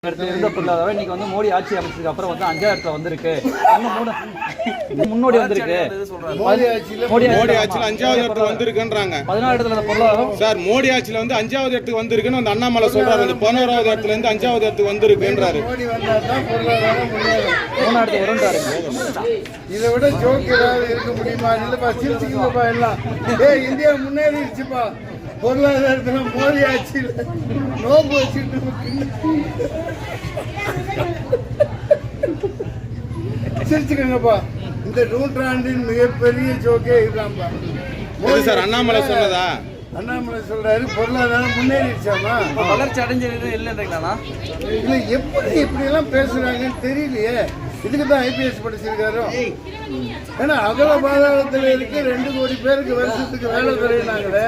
இருந்த பொருளாதாரம் இன்னைக்கு வந்து மோடி ஆட்சி அமைச்சதுக்கு அப்புறம் வந்து 5வது இடத்துல வந்திருக்கு. முன்னோடி வந்திருக்கு. மோடி ஆட்சியில 5வது இடத்துக்கு வந்திருக்குன்றாங்க. 14 இடத்துல பொருளாதாரம் சார் மோடி ஆட்சியில வந்து 5வது இடத்துக்கு வந்திருக்குன்னு வந்து அண்ணாமலை சொல்றாரு. 11வது இடத்துல இருந்து 5வது இடத்துக்கு வந்திருக்குன்றாரு. மோடி வந்தாதான் பொருளாதாரம் முன்னேறும். 3வது இடத்துக்கு வரும்ன்றாரு. இதை விட ஜோக் ஏதாவது இருக்க முடியுமா? இல்லப்பா சிரிச்சுக்குங்கப்பா எல்லாம். ஏய் இந்தியா முன்னேறிடுச்சுப்பா. பொருளாதாரத்துல மோடி ஆட்சியில் நோம்பு வச்சுட்டு சிரிச்சுக்கங்கப்பா. இந்த நூற்றாண்டின் மிகப்பெரிய ஜோக்கே இதுதான்ப்பா. மோடி சார் அண்ணாமலை சொன்னதா? அண்ணாமலை சொல்றாரு பொருளாதாரம் முன்னேறிடுச்சாமா, வளர்ச்சி அடைஞ்சது இல்லைன்றீங்களா? இல்ல எப்படி இப்படி எல்லாம் பேசுறாங்கன்னு தெரியலையே. இதுக்கு தான் ஐபிஎஸ் படிச்சிருக்காரோ? ஏன்னா அகல பாதாளத்தில் இருக்கு 2 கோடி பேருக்கு வருஷத்துக்கு வேலை தரையினாங்களே,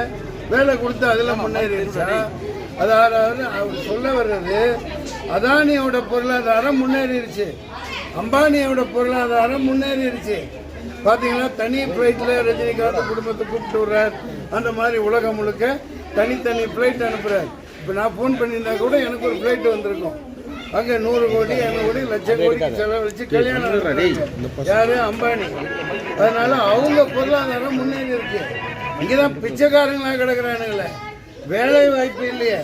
வேலை கொடுத்து அதில் முன்னேறிடுச்சா? அதாவது அவர் சொல்ல வர்றது அதானியோட பொருளாதாரம் முன்னேறிடுச்சு, அம்பானியோட பொருளாதாரம் முன்னேறிடுச்சு. பார்த்தீங்கன்னா தனி ஃப்ளைட்டில் ரஜினிகாந்த் குடும்பத்தை கூப்பிட்டு விடுறார். அந்த மாதிரி உலகம் முழுக்க தனித்தனி ஃப்ளைட் அனுப்புகிறார். இப்போ நான் ஃபோன் பண்ணியிருந்தா கூட எனக்கு ஒரு ஃப்ளைட் வந்திருக்கும். அங்கே 100 கோடி 200 கோடி லட்சம் கோடிக்கு செலவழிச்சு கல்யாணம் யாரு? அம்பானி. அதனால அவங்க பொருளாதாரம் முன்னேறி இருக்கு. இங்கேதான் பிச்சைக்காரங்களா கிடக்குறானுங்களே, வேலை வாய்ப்பு இல்லையே.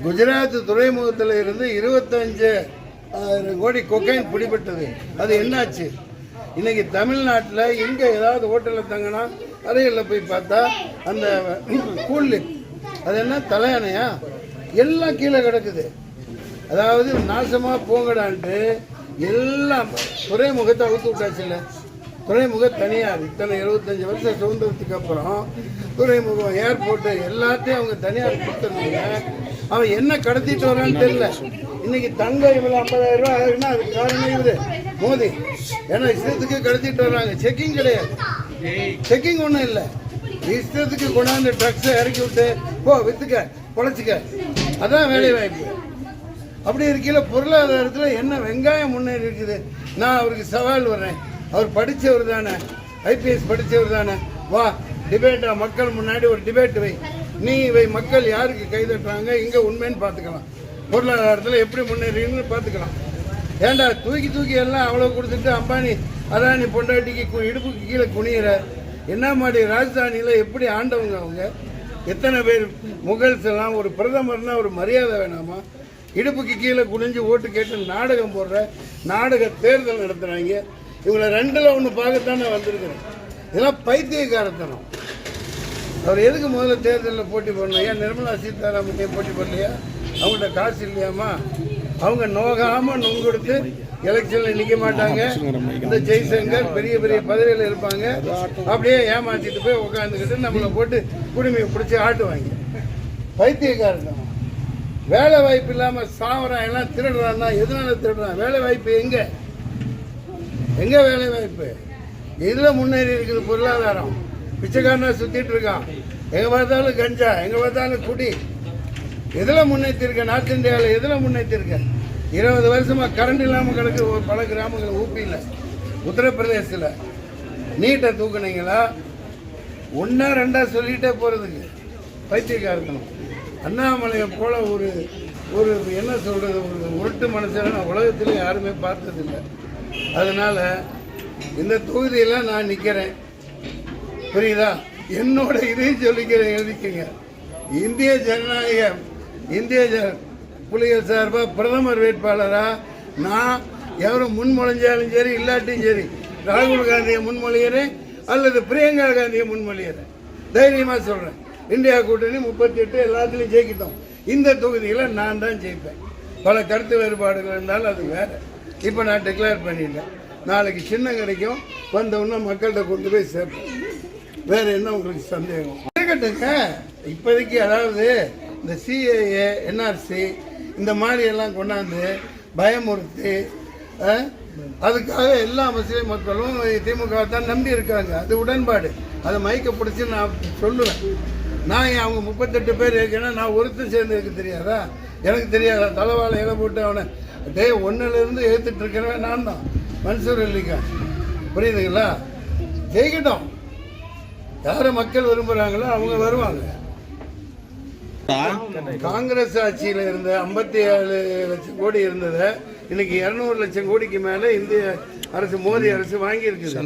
குஜராத் துறைமுகத்தில் இருந்து 25,000 கோடி கொக்கைன் பிடிபட்டது. அது என்னாச்சு? இன்னைக்கு தமிழ்நாட்டில் எங்கே ஏதாவது ஹோட்டலில் தங்கினா அறையில் போய் பார்த்தா அந்த கூலிப் அது என்ன தலையணையா எல்லாம் கீழே கிடக்குது. அதாவது நாசமாக போங்கடான்ட்டு எல்லாம் துறைமுகத்தை அவுத்து விட்டாச்சு. இல்லை துறைமுக தனியார் இத்தனை 75 வருஷம் சுதந்திரத்துக்கு அப்புறம் துறைமுகம் ஏர்போர்ட்டு எல்லாத்தையும் அவங்க தனியார் கொடுத்துருந்தாங்க. அவன் என்ன கடத்திட்டு வரான்னு தெரியல. இன்னைக்கு தங்கம் இவ்வளோ 50,000 ரூபா ஆகுதுன்னா அதுக்கு காரணம் இவரு மோடி. ஏன்னா இஷ்டத்துக்கு கடத்திட்டு வர்றாங்க. செக்கிங் கிடையாது, செக்கிங் ஒன்றும் இல்லை. இஷ்டத்துக்கு கொண்டாந்து ட்ரக்ஸை இறக்கி விட்டு போ வித்துக்க பொழைச்சிக்க, அதான் வேலை வாய்ப்பு. அப்படி இருக்கையில பொருளாதாரத்தில் என்ன வெங்காயம் முன்னேறி இருக்குது. நான் அவருக்கு சவால் வர்றேன். அவர் படித்தவர் தானே, ஐபிஎஸ் படித்தவர் தானே. வா டிபேட்டா, மக்கள் முன்னாடி ஒரு டிபேட் வை. நீ இவை மக்கள் யாருக்கு கைதட்டுறாங்க இங்கே உண்மைன்னு பார்த்துக்கலாம். பொருளாதாரத்தில் எப்படி முன்னேறின்னு பார்த்துக்கலாம். ஏண்டா தூக்கி தூக்கி எல்லாம் அவ்வளோ கொடுத்துட்டு அம்பானி அதானி பொண்டாட்டிக்கு இடுப்புக்கு கீழே குனிகிற என்ன மாதிரி ராஜதானியில் எப்படி ஆண்டவங்க அவங்க? எத்தனை பேர் முகல்ஸ் எல்லாம் ஒரு பிரதமர்னா ஒரு மரியாதை வேணாமா? இடுப்புக்கு கீழே குனிஞ்சு ஓட்டு கேட்டு நாடகம் போடுற நாடக தேர்தல் நடத்துகிறாங்க. இவங்களை 2ல் 1 பார்க்கத்தானே வந்திருக்கிறேன். இதெல்லாம் பைத்தியக்காரத்தனம். அவர் எதுக்கு முதல்ல தேர்தலில் போட்டி போடணும்? ஏன் நிர்மலா சீதாராமன் போட்டி போடலையா? அவங்கள்ட்ட காசு இல்லையாமா? அவங்க நோகாமல் நொங்கொடுத்து எலெக்ஷனில் நிற்க மாட்டாங்க. இந்த ஜெய்சங்கர் பெரிய பெரிய பதவியில் இருப்பாங்க. அப்படியே ஏமாற்றிட்டு போய் உட்காந்துக்கிட்டு நம்மளை போட்டு குடுமையை பிடிச்சி ஆட்டுவாங்க. பைத்தியக்காரத்தனம். வேலை வாய்ப்பு இல்லாமல் சாவறான் எல்லாம் திருடுறான்னா எதனால திருடுறான்? வேலை வாய்ப்பு எங்கே எங்கே வேலை வாய்ப்பு? இதில் முன்னேறி இருக்குது பொருளாதாரம். பிச்சைக்காரனா சுற்றிட்டு இருக்கான். எங்கே பார்த்தாலும் கஞ்சா, எங்கே பார்த்தாலும் குடி. எதில் முன்னேற்றிருக்க? நார்த் இந்தியாவில் எதில் முன்னேற்றிருக்க? 20 வருஷமாக கரண்ட் இல்லாமல் கிடக்கு பல கிராமங்கள். ஊபியில், உத்தரப்பிரதேசத்தில் நீட்டை தூக்குனீங்களா? 1 2 சொல்லிகிட்டே போகிறதுக்கு பைத்தியக்காரத்தனம். அண்ணாமலையை போல ஒரு ஒரு என்ன சொல்கிறது, ஒரு உருட்டு மனுஷனை நான் உலகத்தில் யாருமே பார்த்ததில்லை. அதனால் இந்த தொகுதியில் நான் நிற்கிறேன். புரியுதா? என்னோட இதையும் சொல்லிக்கிறேன், எழுதிக்கங்க. இந்திய ஜனநாயக புலிகள் சார்பாக பிரதமர் வேட்பாளராக நான் எவரும் முன்மொழிஞ்சாலும் சரி இல்லாட்டியும் சரி ராகுல் காந்தியை முன்மொழிகிறேன் அல்லது பிரியங்கா காந்தியை முன்மொழிகிறேன். தைரியமாக சொல்கிறேன். இந்தியா கூட்டணி 38 எல்லாத்துலேயும் ஜெயிக்கிட்டோம். இந்த தொகுதியில் நான் தான் ஜெயிப்பேன். பல கருத்து வேறுபாடுகள் இருந்தாலும் அது வேறு. இப்போ நான் டிக்ளேர் பண்ணிட்டேன். நாளைக்கு சின்னம் கிடைக்கும், வந்தவுடனே மக்கள்கிட்ட கொண்டு போய் சேர்ப்பேன். வேறு என்ன உங்களுக்கு சந்தேகம் இருக்கட்டுங்க? இப்போதைக்கு அதாவது இந்த சிஏஏ என்ஆர்சி இந்த மாதிரி எல்லாம் கொண்டாந்து பயமுறுத்தி அதுக்காக எல்லா முஸ்லீம் மக்களும் திமுக தான் நம்பி இருக்காங்க. அது உடன்பாடு. அதை மயக்க பிடிச்சி நான் சொல்லுவேன். நான் அவங்க 38 பேர் இருக்கேன்னா நான் ஒருத்தர் சேர்ந்து இருக்க தெரியாதா? எனக்கு தெரியாதா? தலைவாழை இலை போட்டு அவனை 1லேருந்து ஏற்றுட்டு இருக்கிறவன் நான் தான், மன்சூர் அலிகான். புரியுதுங்களா? ஜெயிக்கட்டும். யாரை மக்கள் விரும்புகிறாங்களோ அவங்க வருவாங்க. காங்கிரஸ் ஆட்சியில இருந்த 57 லட்சம் கோடி இருந்ததை இன்னைக்கு 200 லட்சம் கோடிக்கு மேல இந்திய அரசு, மோடி அரசு வாங்கி இருக்குது.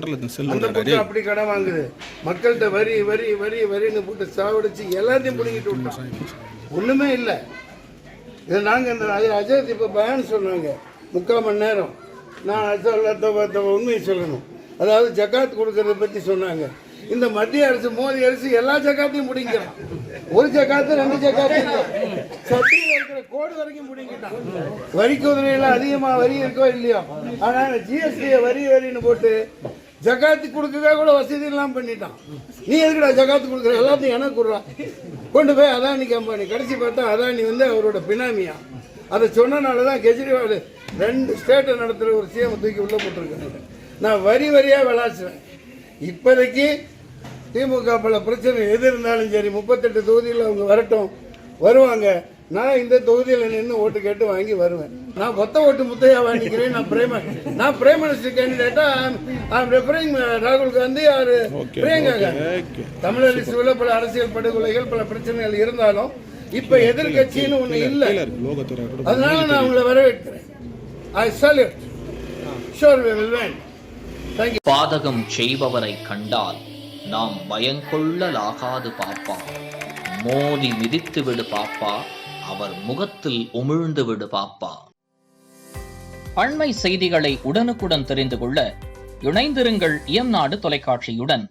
அந்த பக்கம் அப்படி கடன் வாங்குது. மக்கள்கிட்ட வரி வரி வரி வரின்னு போட்டு சாவடிச்சு எல்லாத்தையும் பிடிங்கிட்டு விட்டோம். ஒண்ணுமே இல்லை. இதை நாங்கள் இந்த அஜய் இப்போ பயன் சொன்னாங்க 3/4 மணி நேரம். நான் உண்மையை சொல்லணும். அதாவது ஜக்காத் கொடுக்கறத பற்றி சொன்னாங்க. இந்த மத்திய அரசு, மோடி அரசு எல்லா ஜக்காத்தையும் பிடிங்கிறான். ஒரு ஜக்காத்து 2 ஜக்காத்து சட்டியில் இருக்கிற கோடு வரைக்கும் பிடிங்கிட்டான். வரி குதிரையில் அதிகமாக வரி இருக்கோ இல்லையோ, ஆனால் ஜிஎஸ்டியை வரின்னு போட்டு ஜக்காத்து கொடுக்கவே கூட வசதி எல்லாம் பண்ணிட்டான். நீ எதுக்குடா ஜக்காத்து கொடுக்குற, எல்லாத்தையும் எனக்கு கொடுறான், கொண்டு போய் அதானி கம்பெனி. கடைசி பார்த்தா அதானி அவரோட பினாமியா. அதை சொன்னனால தான் கெஜ்ரிவால் 2 ஸ்டேட்டை நடத்துகிற ஒரு சிஎம் தூக்கி உள்ளே போட்டிருக்காங்க. நான் வரி வரியாக விளாசுவேன். இப்போதைக்கு திமுக பல பிரச்சனை எது இருந்தாலும் சரி, 38 தொகுதியில் அவங்க வரட்டும், வருவாங்க. நான் இந்த தொகுதியில் நின்று ஓட்டு கேட்டு வாங்கி வருவேன். நான் மொத்த ஓட்டு முத்தையா வாங்கிக்கிறேன். நான் பிரைம் மினிஸ்டர் கேண்டிடேட்டா ரெஃபரிங் ராகுல் காந்தி ஆர் பிரியங்கா காந்தி. தமிழக பல அரசியல் படுகொலைகள், பல பிரச்சனைகள் இருந்தாலும் இப்ப எதிர்கட்சின்னு ஒண்ணு இல்லை. அதனால நான் உங்களை வரவேற்கிறேன். I salute. Sure we will win. Thank you. பாதகம் செய்பவரை கண்டால் நாம் பயங்கொள்ளலாகாது பாப்பா. மோதி மிதித்து விடு பாப்பா, அவர் முகத்தில் உமிழ்ந்து விடு பாப்பா. அண்மை செய்திகளை உடனுக்குடன் தெரிந்து கொள்ள இணைந்திருங்கள் இயம்நாடு தொலைக்காட்சியுடன்.